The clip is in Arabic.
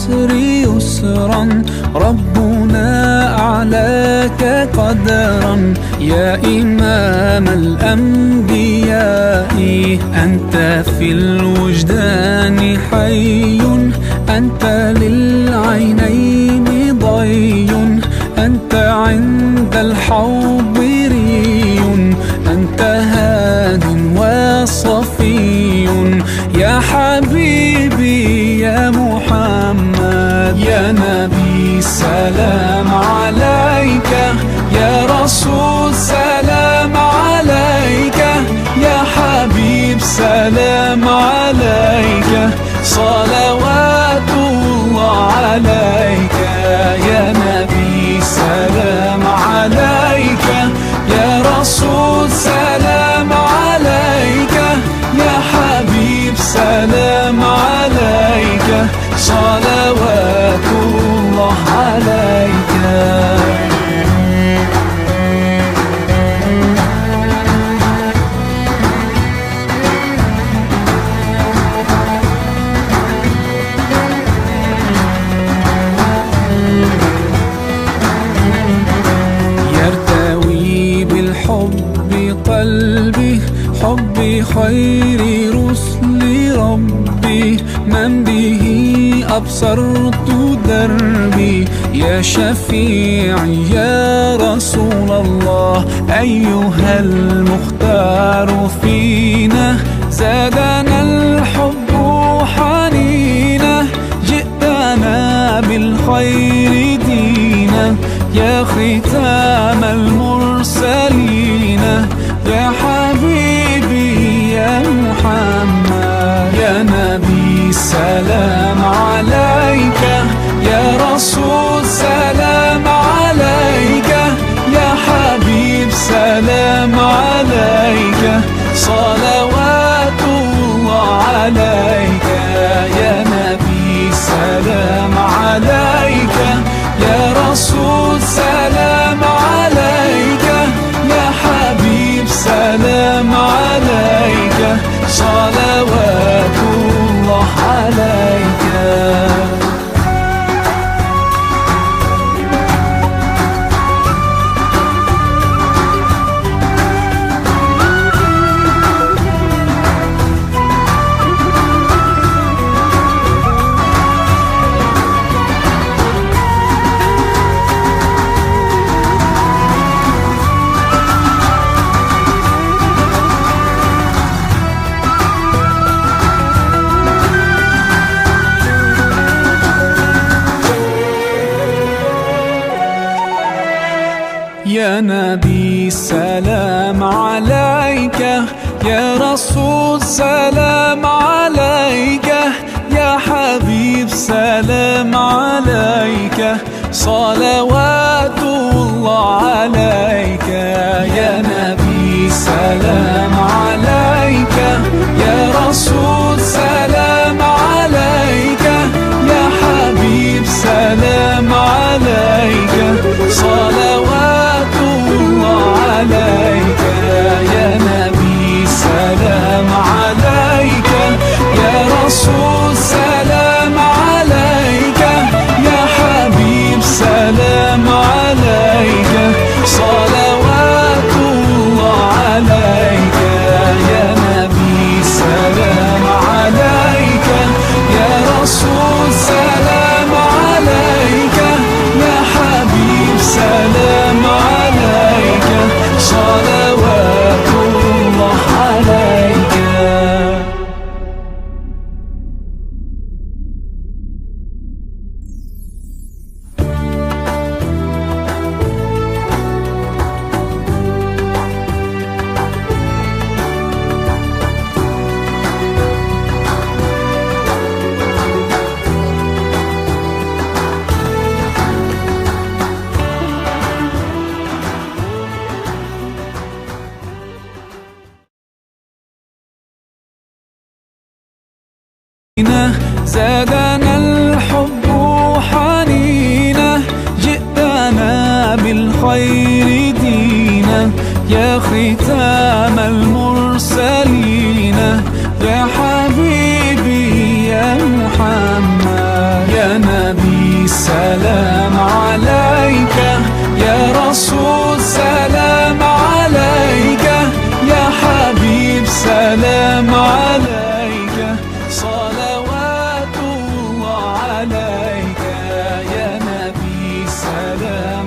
العسر يسرا، ربنا أعلاك قدرا. يا إمام الأنبياء أنت في الوجدان حي، أنت للعينين ضي، أنت عند الحوض ري، أنت هاد وصفي. يا حبيبي يا محمد، يا نبي سلام عليك، يا رسول سلام عليك، يا حبيب سلام عليك، صلوات الله عليك. يا نبي سلام عليك، يا رسول سلام عليك، يا حبيب سلام عليك، صلوات الله عليك. يرتوي بالحب قلبي، حبي خير رسل ربي، من به أبصرت دربي. يا شفيعي يا رسول الله، أيها المختار فينا، زادنا الحب حنينا، جئتنا بالخير دينا. يا ختام المرسلين، يا حبيبي يا محمد، يا نبي سلام عليك، يا رسول سلام عليك، يا حبيب سلام عليك، صلوات الله عليك. يا نبي سلام عليك، يا رسول سلام عليك، يا حبيب سلام عليك، صلوات الله عليك. يا نبي سلام عليك، يا رسول سلام عليك، يا حبيب سلام عليك، صلوات الله عليك. يا نبي سلام عليك، يا رسول سلام عليك، يا حبيب سلام عليك، صلوات الله عليك. يا نبي سلام عليك، يا رسول سلام عليك، يا حبيب سلام عليك، صلوات الله عليك. يا نبي سلام عليك، يا رسول سلام عليك، يا حبيب سلام عليك، صلوات الله عليك. زادنا الحب حنينا، جئتنا بالخير دينا. يا ختام المرسلين، يا حبيبي يا محمد، يا نبي سلام عليك يا رسول سلام عليك يا حبيب سلام عليك صلوات الله عليك يا نبي سلام